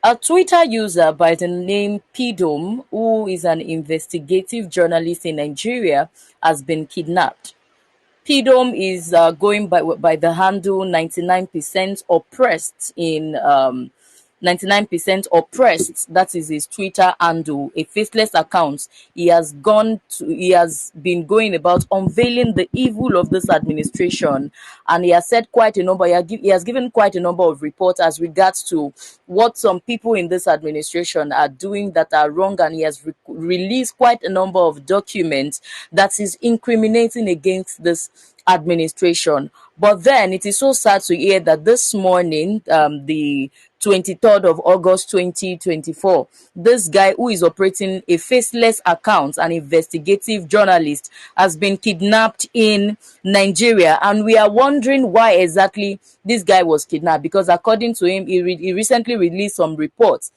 A Twitter user by the name Pidom, who is an investigative journalist in Nigeria, has been kidnapped. Pidom is going by the handle 99% oppressed in 99% oppressed. That is his Twitter handle, a faceless account. He has been going about unveiling the evil of this administration, and he has said quite a number. He has given quite a number of reports as regards to what some people in this administration are doing that are wrong, and he has released quite a number of documents that is incriminating against this administration. But then it is so sad to hear that this morning, the 23rd of August 2024, this guy who is operating a faceless account, an investigative journalist, has been kidnapped in Nigeria. And we are wondering why exactly this guy was kidnapped, because according to him, he recently released some reports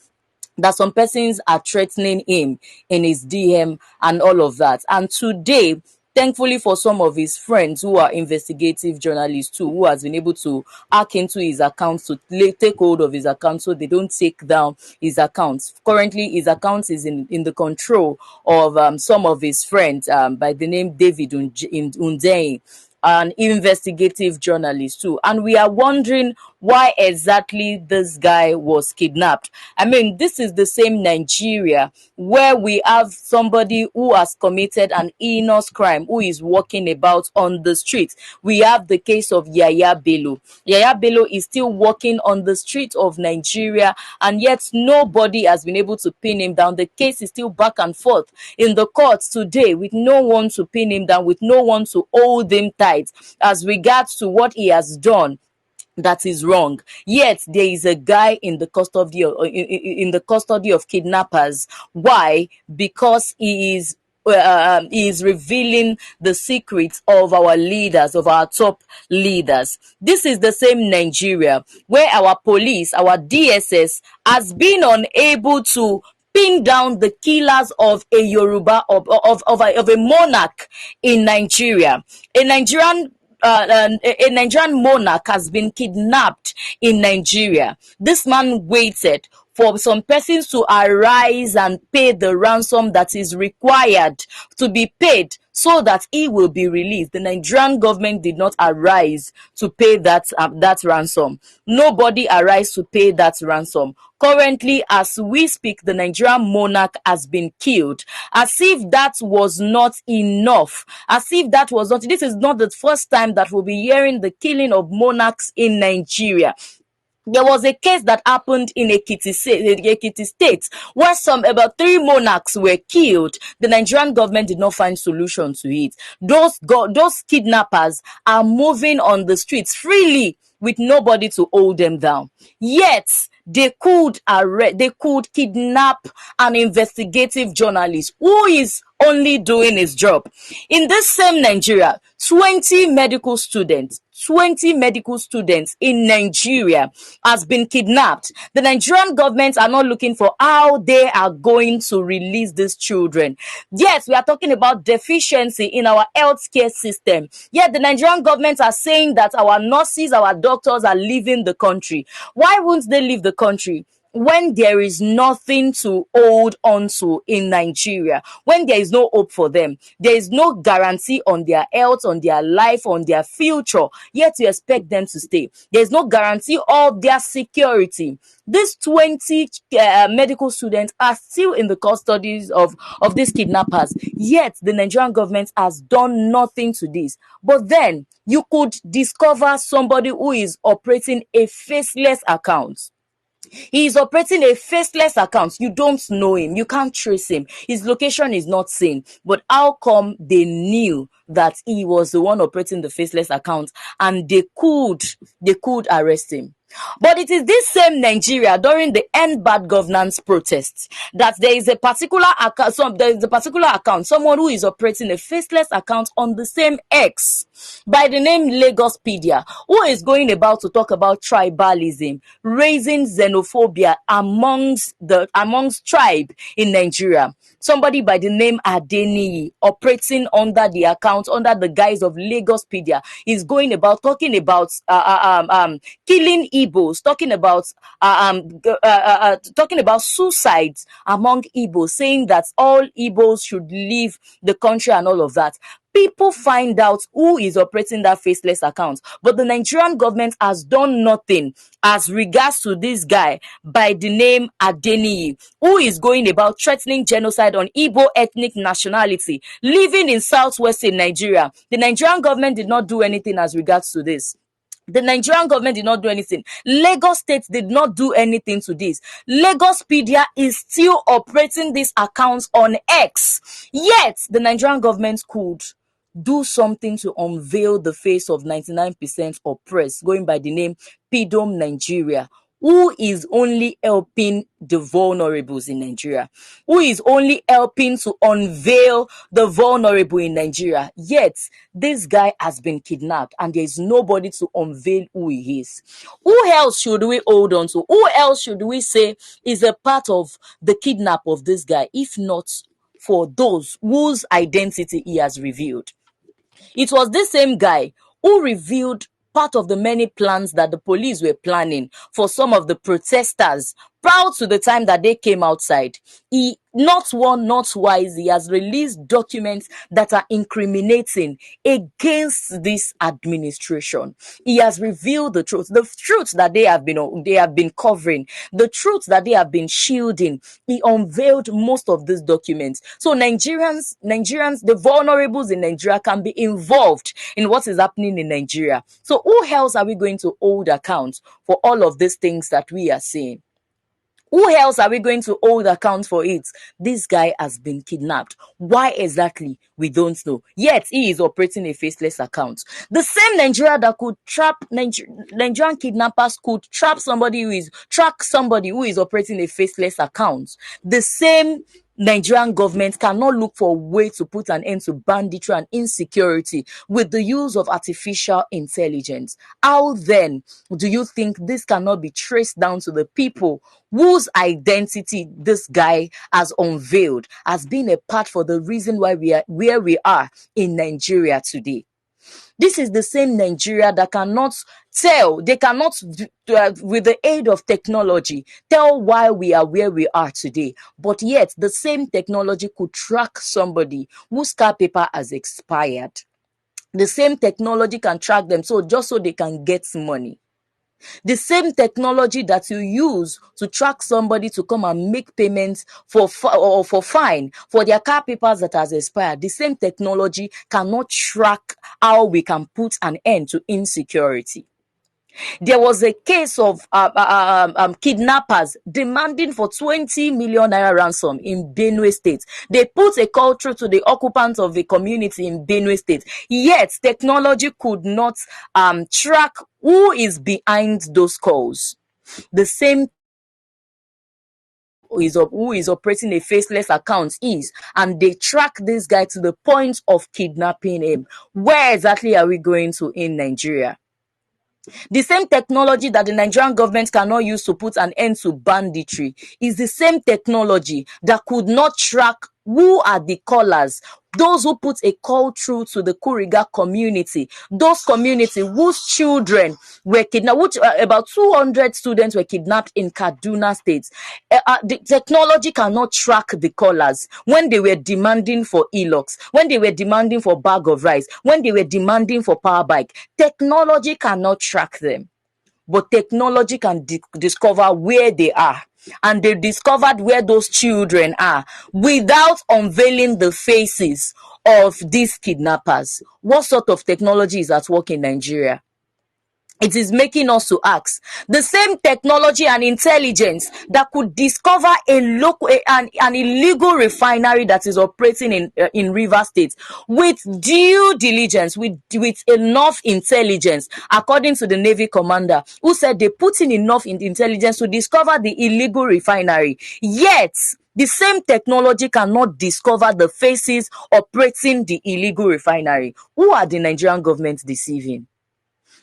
that some persons are threatening him in his DM and all of that. And today, thankfully for some of his friends who are investigative journalists too, who has been able to hack into his accounts to take hold of his account so they don't take down his accounts. Currently, his account is in the control of some of his friends by the name David Undein, an investigative journalist too. And we are wondering why exactly this guy was kidnapped. I mean, this is the same Nigeria where we have somebody who has committed an heinous crime, who is walking about on the street. We have the case of Yaya Bello. Yaya Bello is still walking on the street of Nigeria, and yet nobody has been able to pin him down. The case is still back and forth in the courts today, with no one to pin him down, with no one to hold him tight as regards to what he has done that is wrong. Yet there is a guy in the custody of kidnappers. Why? Because he is revealing the secrets of our leaders, of our top leaders. This is the same Nigeria where our police, our DSS, has been unable to pin down the killers of a Yoruba, of a monarch in Nigeria. A Nigerian monarch has been kidnapped in Nigeria. This man waited for some persons to arise and pay the ransom that is required to be paid so that he will be released. The Nigerian government did not arise to pay that ransom. Nobody arise to pay that ransom. Currently, as we speak, the Nigerian monarch has been killed. As if that was not enough. This is not the first time that we'll be hearing the killing of monarchs in Nigeria. There was a case that happened in Ekiti State where about 3 monarchs were killed. The Nigerian government did not find solution to it. Those kidnappers are moving on the streets freely with nobody to hold them down. Yet they could kidnap an investigative journalist who is only doing his job. In this same Nigeria, 20 medical students in Nigeria has been kidnapped. The Nigerian government are not looking for how they are going to release these children. Yes, we are talking about deficiency in our healthcare system. Yet the Nigerian government are saying that our nurses, our doctors are leaving the country. Why won't they leave the country when there is nothing to hold on to in Nigeria, when there is no hope for them, there is no guarantee on their health, on their life, on their future, yet you expect them to stay. There is no guarantee of their security. These 20 medical students are still in the custody of these kidnappers, yet the Nigerian government has done nothing to this. But then you could discover somebody who is operating a faceless account. He is operating a faceless account. You don't know him. You can't trace him. His location is not seen. But how come they knew that he was the one operating the faceless account and they could arrest him? But it is this same Nigeria during the End Bad Governance protests that there is a particular account, someone who is operating a faceless account on the same X by the name Lagospedia, who is going about to talk about tribalism, raising xenophobia amongst tribe in Nigeria. Somebody by the name Adeniyi, operating under the account, under the guise of Lagospedia, is going about talking about killing Igbos, talking about suicides among Igbos, saying that all Igbos should leave the country and all of that. People find out who is operating that faceless account, but the Nigerian government has done nothing as regards to this guy by the name Adeniyi, who is going about threatening genocide on Igbo ethnic nationality living in southwestern Nigeria. The Nigerian government did not do anything as regards to this. The Nigerian government did not do anything. Lagos State did not do anything to this. Lagospedia is still operating these accounts on X. Yet, the Nigerian government could do something to unveil the face of 99% oppressed, going by the name PDOM Nigeria, who is only helping the vulnerables in Nigeria, who is only helping to unveil the vulnerable in Nigeria. Yet, this guy has been kidnapped and there is nobody to unveil who he is. Who else should we hold on to? Who else should we say is a part of the kidnap of this guy, if not for those whose identity he has revealed? It was this same guy who revealed part of the many plans that the police were planning for some of the protesters prior to the time that they came outside. He, not one, not twice, he has released documents that are incriminating against this administration. He has revealed the truth that they have been covering, the truth that they have been shielding. He unveiled most of these documents. So Nigerians, the vulnerables in Nigeria can be involved in what is happening in Nigeria. So who else are we going to hold account for all of these things that we are seeing? Who else are we going to hold account for it? This guy has been kidnapped. Why exactly? We don't know. Yet, he is operating a faceless account. The same Nigeria that could trap Nigerian kidnappers could track somebody who is operating a faceless account. The same Nigerian government cannot look for a way to put an end to banditry and insecurity with the use of artificial intelligence. How then do you think this cannot be traced down to the people whose identity this guy has unveiled as being a part for the reason why we are where we are in Nigeria today? This is the same Nigeria that cannot with the aid of technology, tell why we are where we are today. But yet, the same technology could track somebody whose car paper has expired. The same technology can track them just so they can get money. The same technology that you use to track somebody to come and make payments for fine for their car papers that has expired, the same technology cannot track how we can put an end to insecurity. There was a case of kidnappers demanding for 20 million naira ransom in Benue State. They put a call through to the occupants of a community in Benue State. Yet, technology could not track who is behind those calls. The same who is operating a faceless account is, and they track this guy to the point of kidnapping him. Where exactly are we going to in Nigeria? The same technology that the Nigerian government cannot use to put an end to banditry is the same technology that could not track who are the callers, those who put a call through to the Kuriga community, those community whose children were kidnapped, about 200 students were kidnapped in Kaduna State. The technology cannot track the callers when they were demanding for e-locks, when they were demanding for bag of rice, when they were demanding for power bike. Technology cannot track them, but technology can discover where they are. And they discovered where those children are without unveiling the faces of these kidnappers. What sort of technology is at work in Nigeria? It is making us to ask. The same technology and intelligence that could discover an illegal refinery that is operating in Rivers State with due diligence, with enough intelligence, according to the Navy commander, who said they put in enough intelligence to discover the illegal refinery. Yet, the same technology cannot discover the faces operating the illegal refinery. Who are the Nigerian government deceiving?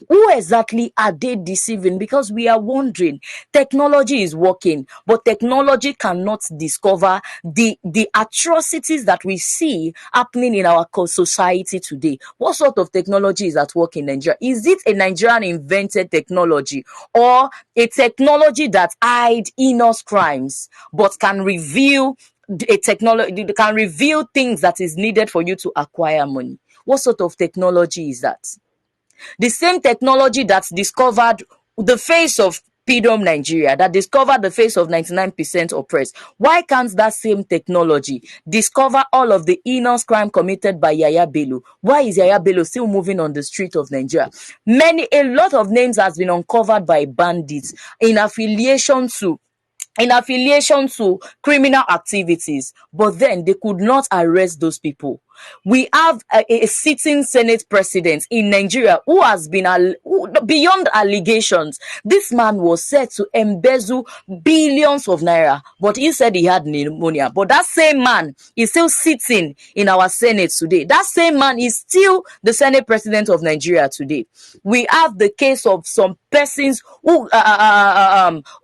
Who exactly are they deceiving? Because we are wondering, technology is working, but technology cannot discover the atrocities that we see happening in our society today. What sort of technology is at work in Nigeria? Is it a Nigerian invented technology, or a technology that hide heinous crimes but can reveal a technology, can reveal things that is needed for you to acquire money? What sort of technology is that? The same technology that discovered the face of PDOM Nigeria, that discovered the face of 99% oppressed. Why can't that same technology discover all of the heinous crime committed by Yaya Bello? Why is Yaya Bello still moving on the street of Nigeria? A lot of names has been uncovered by bandits in affiliation to criminal activities, but then they could not arrest those people. We have a sitting Senate president in Nigeria who has been beyond allegations. This man was said to embezzle billions of naira, but he said he had pneumonia. But that same man is still sitting in our Senate today. That same man is still the Senate president of Nigeria today. We have the case of some persons who,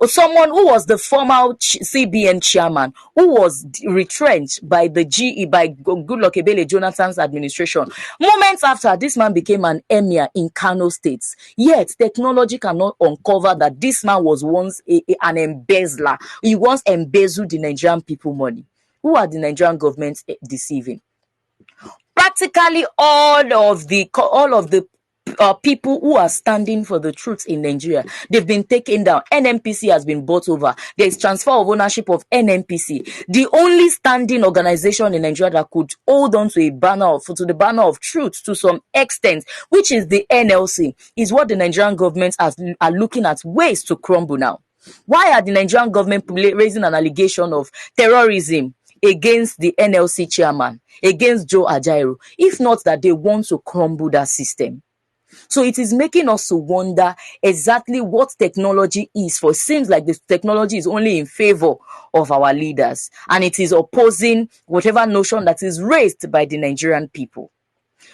someone who was the former CBN chairman, who was retrenched by the by Goodluck Ebele Jonathan's administration. Moments after, this man became an emir in Kano State. Yet, technology cannot uncover that this man was once an embezzler. He once embezzled the Nigerian people money. Who are the Nigerian government deceiving? Practically all of the people who are standing for the truth in Nigeria, they've been taken down. NNPC has been bought over. There is transfer of ownership of NNPC. The only standing organization in Nigeria that could hold on to the banner of truth to some extent, which is the NLC, is what the Nigerian government are looking at ways to crumble now. Why are the Nigerian government raising an allegation of terrorism against the NLC chairman, against Joe Ajaero, if not that they want to crumble that system? So it is making us to wonder exactly what technology is for. It seems like this technology is only in favor of our leaders, and it is opposing whatever notion that is raised by the Nigerian people.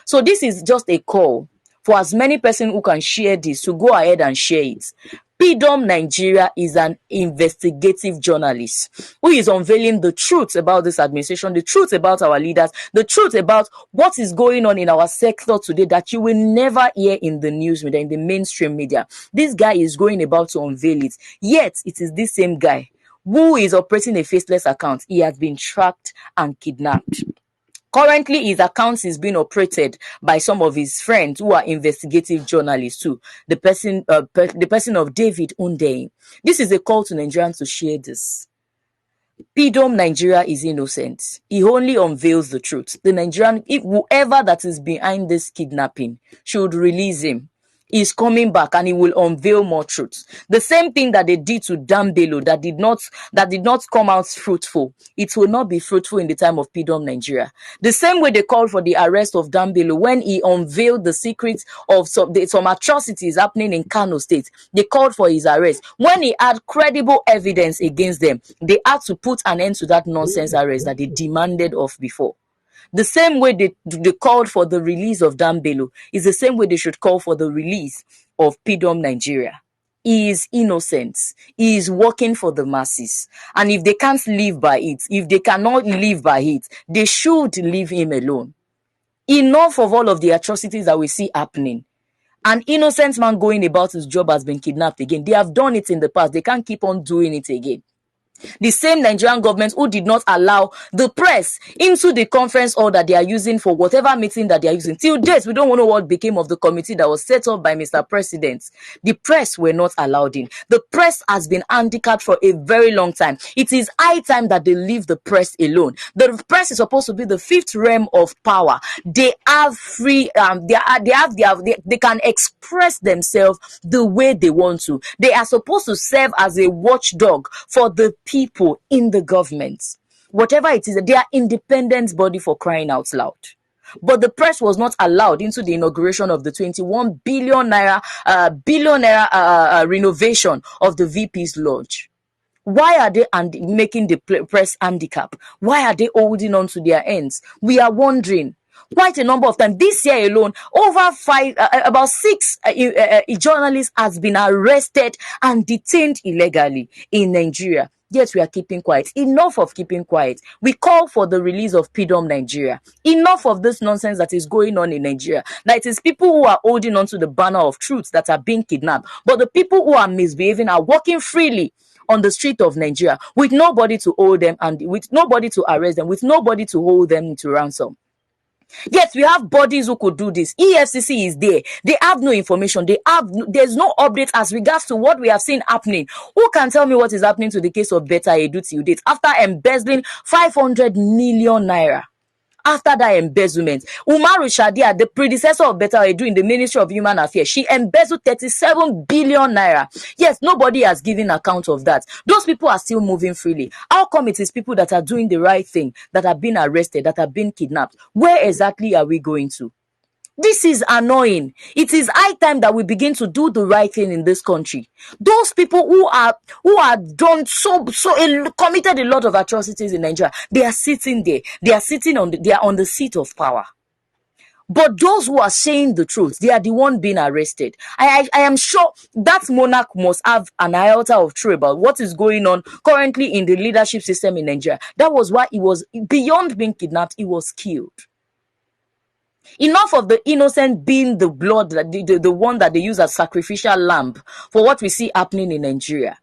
So this is just a call for as many persons who can share this to go ahead and share it. PDOM Nigeria is an investigative journalist who is unveiling the truth about this administration, the truth about our leaders, the truth about what is going on in our sector today that you will never hear in the news media, in the mainstream media. This guy is going about to unveil it. Yet, it is this same guy who is operating a faceless account. He has been tracked and kidnapped. Currently, his account is being operated by some of his friends who are investigative journalists too. The person of David Undein. This is a call to Nigerians to share this. PDOM Nigeria is innocent. He only unveils the truth. Whoever that is behind this kidnapping should release him. He's coming back and he will unveil more truths. The same thing that they did to Dambelo that did not come out fruitful. It will not be fruitful in the time of PDOM Nigeria. The same way they called for the arrest of Dambelo when he unveiled the secrets of some atrocities happening in Kano State. They called for his arrest. When he had credible evidence against them, they had to put an end to that nonsense arrest that they demanded of before. The same way they called for the release of Dambelo is the same way they should call for the release of PDOM Nigeria. He is innocent. He is working for the masses. And if they can't live by it, if they cannot live by it, they should leave him alone. Enough of all of the atrocities that we see happening. An innocent man going about his job has been kidnapped again. They have done it in the past. They can't keep on doing it again. The same Nigerian government who did not allow the press into the conference hall that they are using for whatever meeting that they are using. Till date, we don't know what became of the committee that was set up by Mr. President. The press were not allowed in. The press has been handicapped for a very long time. It is high time that they leave the press alone. The press is supposed to be the fifth realm of power. They have free, they can express themselves the way they want to. They are supposed to serve as a watchdog for the people in the government. Whatever it is, they are independent body for crying out loud. But the press was not allowed into the inauguration of the 21 billion naira renovation of the VP's lodge. Why are they making the press handicap? Why are they holding on to their ends? We are wondering. quite a number of times. This year alone, about six journalists has been arrested and detained illegally in Nigeria. Yet we are keeping quiet. Enough of keeping quiet. We call for the release of Pidom Nigeria. Enough of this nonsense that is going on in Nigeria. That it is people who are holding on to the banner of truth that are being kidnapped. But the people who are misbehaving are walking freely on the street of Nigeria with nobody to hold them and with nobody to arrest them, with nobody to hold them to ransom. Yes, we have bodies who could do this. EFCC is there. They have no information. There's no update as regards to what we have seen happening. Who can tell me what is happening to the case of Betta Edu till date after embezzling 500 million naira? After that embezzlement, Umaru Shadia, the predecessor of Betta Edu in the Ministry of Human Affairs, she embezzled 37 billion naira. Yes, nobody has given account of that. Those people are still moving freely. How come it is people that are doing the right thing, that are being arrested, that are being kidnapped? Where exactly are we going to? This is annoying. It is high time that we begin to do the right thing in this country. Those people who are done committed a lot of atrocities in Nigeria, they are sitting there. They are on the seat of power. But those who are saying the truth, they are the one being arrested. I am sure that monarch must have an iota of truth about what is going on currently in the leadership system in Nigeria. That was why he was, beyond being kidnapped, he was killed. Enough of the innocent being the blood, the one that they use as sacrificial lamb for what we see happening in Nigeria.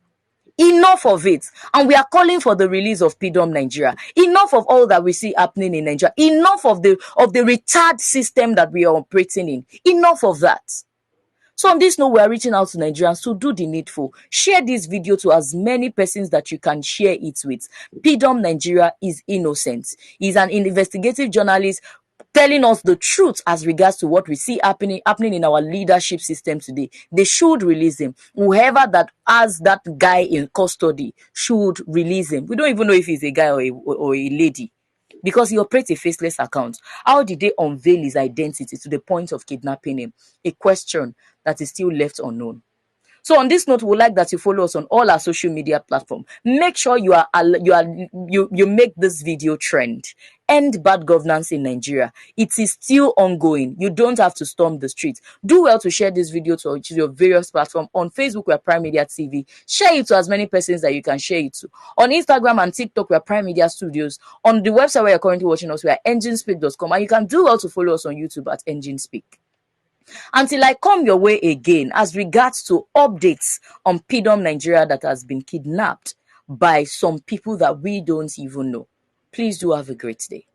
Enough of it. And we are calling for the release of Pidom Nigeria. Enough of all that we see happening in Nigeria. Enough of the retard system that we are operating in. Enough of that. So on this note, we are reaching out to Nigerians to do the needful. Share this video to as many persons that you can share it with. Pidom Nigeria is innocent. He's an investigative journalist telling us the truth as regards to what we see happening in our leadership system today. They should release him. Whoever that has that guy in custody should release him. We don't even know if he's a guy or a lady, because he operates a faceless account. How did they unveil his identity to the point of kidnapping him? A question that is still left unknown. So on this note, we would like that you follow us on all our social media platforms. Make sure you make this video trend. End bad governance in Nigeria. It is still ongoing. You don't have to storm the streets. Do well to share this video to your various platforms. On Facebook, we are Prime Media TV. Share it to as many persons that you can share it to. On Instagram and TikTok, we are Prime Media Studios. On the website where you're currently watching us, we are enginespeak.com. And you can do well to follow us on YouTube at Enginespeak. Until I come your way again as regards to updates on Pidom Nigeria that has been kidnapped by some people that we don't even know. Please do have a great day.